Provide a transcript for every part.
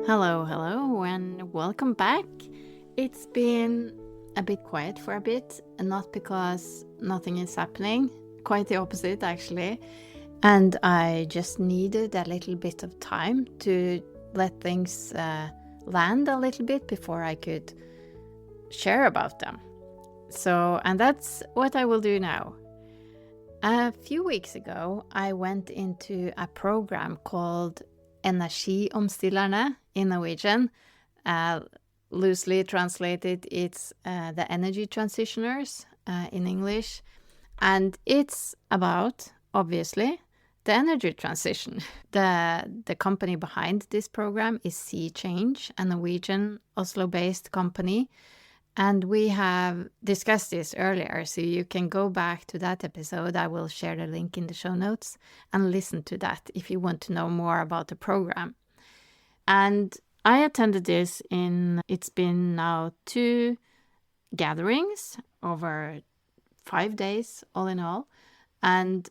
Hello, and welcome back. It's been a bit quiet for a bit, and not because nothing is happening, quite the opposite actually. And I just needed a little bit of time to let things land a little bit before I could share about them. And that's what I will do now. A few weeks ago, I went into a program called Energiomstillerne in Norwegian. Loosely translated, it's the energy transitioners in English. And it's about, obviously, the energy transition. The company behind this program is cCHANGE, a Norwegian Oslo-based company. And we have discussed this earlier, so you can go back to that episode. I will share the link in the show notes and listen to that if you want to know more about the program. And I attended this it's been now 2 gatherings over 5 days, all in all. And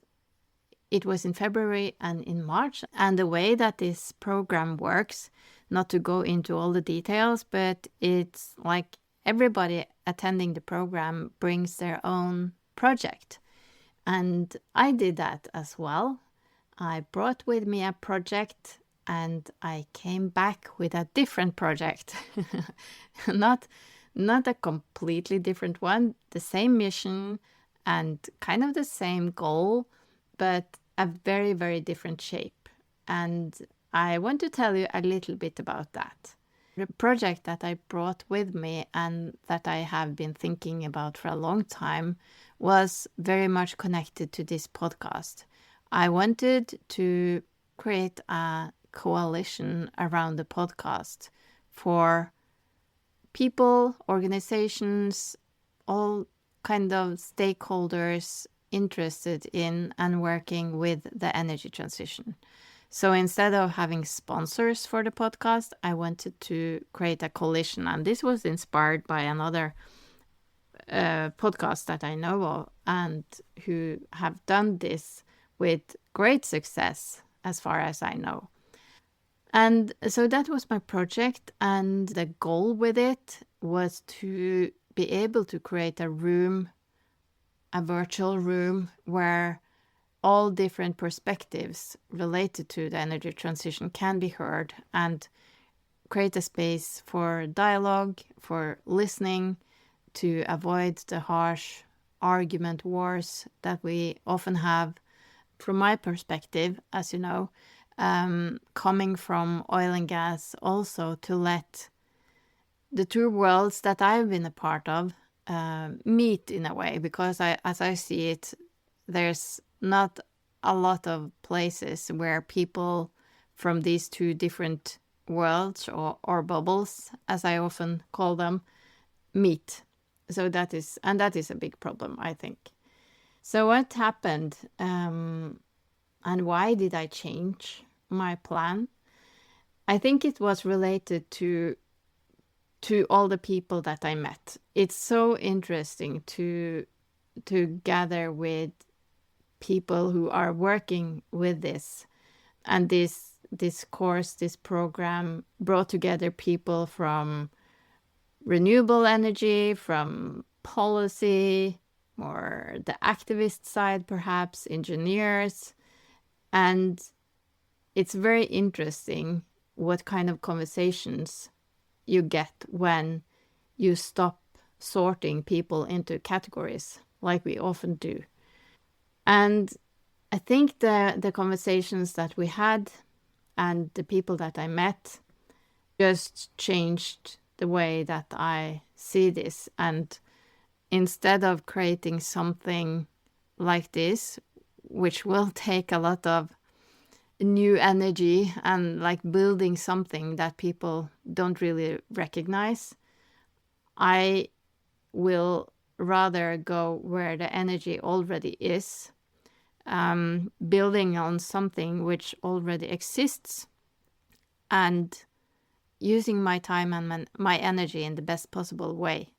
it was in February and in March. And the way that this program works, not to go into all the details, but it's like everybody attending the program brings their own project. And I did that as well. I brought with me a project and I came back with a different project. Not a completely different one, the same mission and kind of the same goal, but a very, very different shape. And I want to tell you a little bit about that. The project that I brought with me and that I have been thinking about for a long time was very much connected to this podcast. I wanted to create a coalition around the podcast for people, organizations, all kind of stakeholders interested in and working with the energy transition. So instead of having sponsors for the podcast, I wanted to create a coalition. And this was inspired by another podcast that I know of and who have done this with great success, as far as I know. And so that was my project. And the goal with it was to be able to create a room, a virtual room, where all different perspectives related to the energy transition can be heard and create a space for dialogue, for listening, to avoid the harsh argument wars that we often have. From my perspective, as you know, coming from oil and gas, also to let the two worlds that I've been a part of meet in a way, because as I see it, there's not a lot of places where people from these two different worlds or bubbles, as I often call them, meet. So that is a big problem, I think. So what happened and why did I change my plan? I think it was related to all the people that I met. It's so interesting to gather with people who are working with this. And this course, this program brought together people from renewable energy, from policy, or the activist side, perhaps, engineers. And it's very interesting what kind of conversations you get when you stop sorting people into categories like we often do. And I think the conversations that we had and the people that I met just changed the way that I see this. And instead of creating something like this, which will take a lot of new energy and like building something that people don't really recognize, I will rather go where the energy already is, building on something which already exists and using my time and my energy in the best possible way.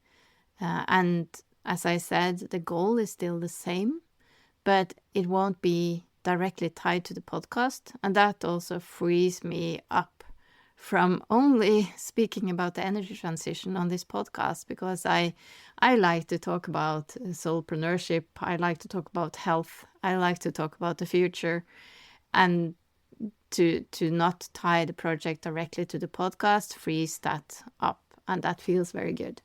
And as I said, the goal is still the same, but it won't be directly tied to the podcast. And that also frees me up from only speaking about the energy transition on this podcast, because I like to talk about soulpreneurship. I like to talk about health. I like to talk about the future, and to not tie the project directly to the podcast frees that up, and that feels very good.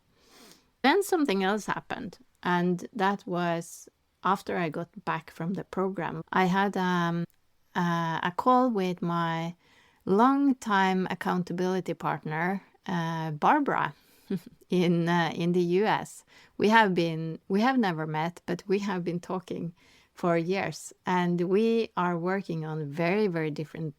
Then something else happened, and that was after I got back from the program. I had a call with my long-time accountability partner, Barbara, in the US. We have never met, but we have been talking for years, and we are working on very, very different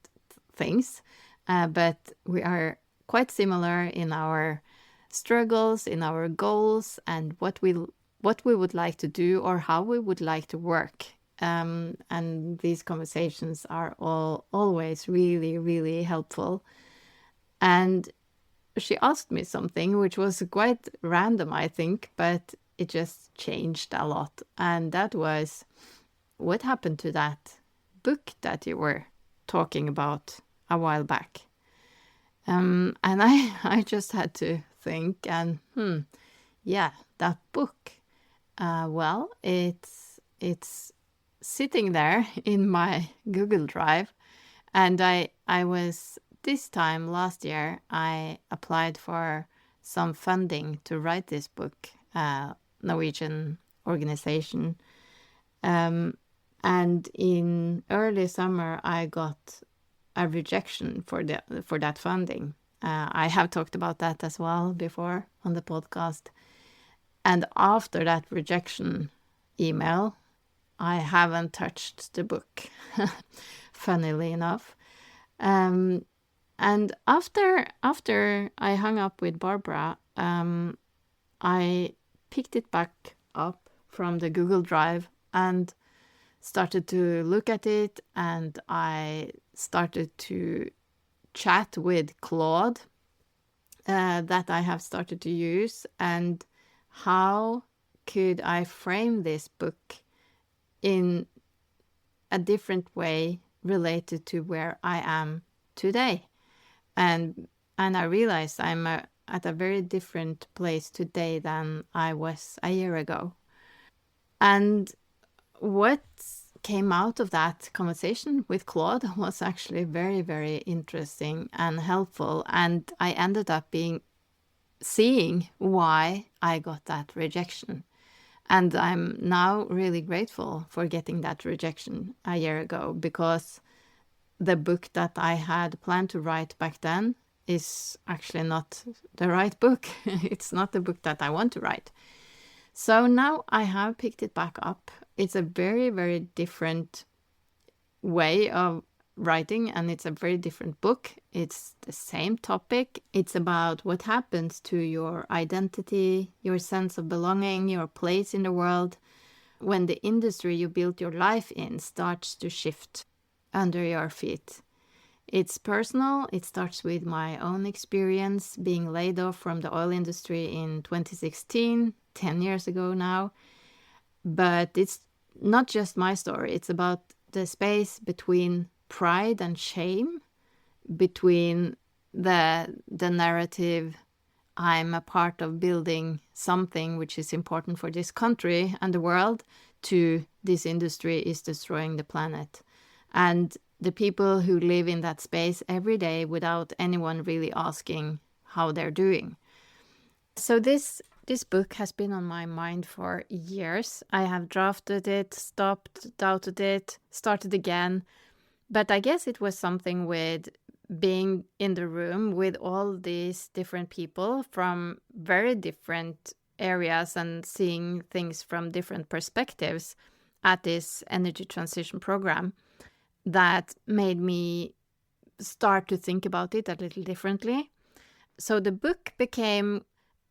things, but we are quite similar in our struggles, in our goals, and what we would like to do or how we would like to work. And these conversations are always really, really helpful. And she asked me something which was quite random, I think, but it just changed a lot. And that was, what happened to that book that you were talking about a while back? And I just had to think, and yeah, that book. Well, it's sitting there in my Google Drive, and I was, this time last year, I applied for some funding to write this book, Norwegian organization. And in early summer, I got a rejection for that funding. I have talked about that as well before on the podcast. And after that rejection email, I haven't touched the book, funnily enough. And after I hung up with Barbara, I picked it back up from the Google Drive and started to look at it, and I started to chat with Claude that I have started to use, and how could I frame this book in a different way related to where I am today. And I realized I'm at a very different place today than I was a year ago. And what came out of that conversation with Claude was actually very, very interesting and helpful. And I ended up seeing why I got that rejection. And I'm now really grateful for getting that rejection a year ago, because the book that I had planned to write back then is actually not the right book. It's not the book that I want to write. So now I have picked it back up. It's a very, very different way of writing, and it's a very different book. It's the same topic. It's about what happens to your identity, your sense of belonging, your place in the world, when the industry you built your life in starts to shift under your feet. It's personal. It starts with my own experience being laid off from the oil industry in 2016, 10 years ago now. But it's not just my story. It's about the space between pride and shame, between the narrative, I'm a part of building something which is important for this country and the world, to this industry is destroying the planet. And the people who live in that space every day without anyone really asking how they're doing. So this book has been on my mind for years. I have drafted it, stopped, doubted it, started again. But I guess it was something with being in the room with all these different people from very different areas and seeing things from different perspectives at this energy transition program that made me start to think about it a little differently. So the book became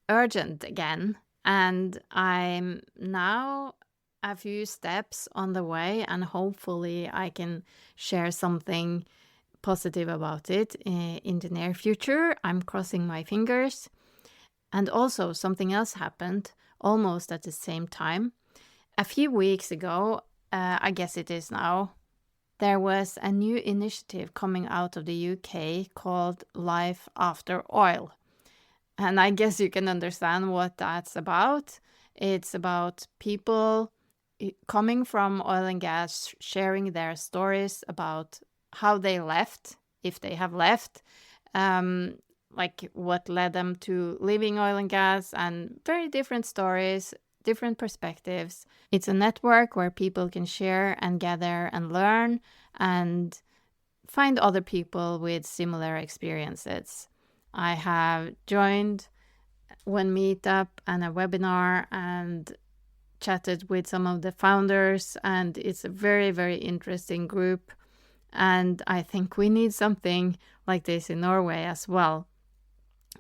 urgent again, and I'm now a few steps on the way, and hopefully I can share something positive about it in the near future. I'm crossing my fingers. And also something else happened almost at the same time. A few weeks ago, I guess it is now, there was a new initiative coming out of the UK called Life After Oil. And I guess you can understand what that's about. It's about people coming from oil and gas, sharing their stories about how they left, if they have left, like what led them to leaving oil and gas, and very different stories, different perspectives. It's a network where people can share and gather and learn and find other people with similar experiences. I have joined one meetup and a webinar and chatted with some of the founders, and it's a very, very interesting group. And I think we need something like this in Norway as well.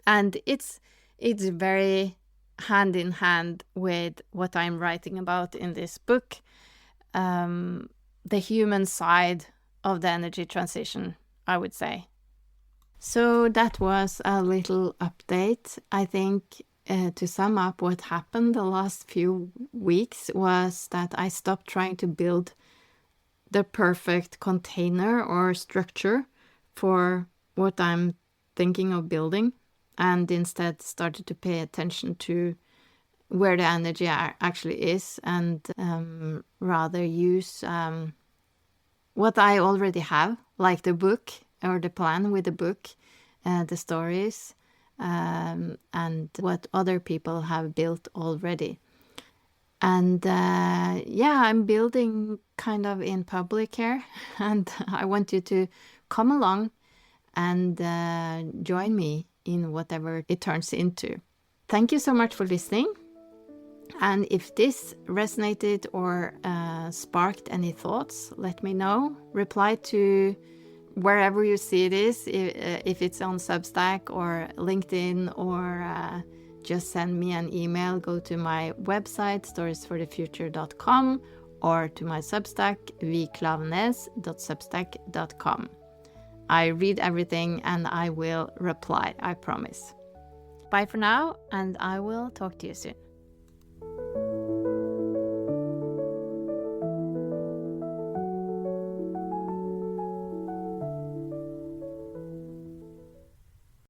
And it's very hand in hand with what I'm writing about in this book, the human side of the energy transition, I would say. So that was a little update. I think to sum up what happened the last few weeks was that I stopped trying to build the perfect container or structure for what I'm thinking of building, and instead started to pay attention to where the energy actually is, and rather use what I already have, like the book or the plan with the book, the stories, and what other people have built already. And I'm building kind of in public here, and I want you to come along and join me in whatever it turns into. Thank you so much for listening. And if this resonated or sparked any thoughts, let me know. Reply to wherever you see this, if it's on Substack or LinkedIn, or just send me an email. Go to my website, storiesforthefuture.com, or to my Substack, viklavnes.substack.com. I read everything and I will reply, I promise. Bye for now, and I will talk to you soon.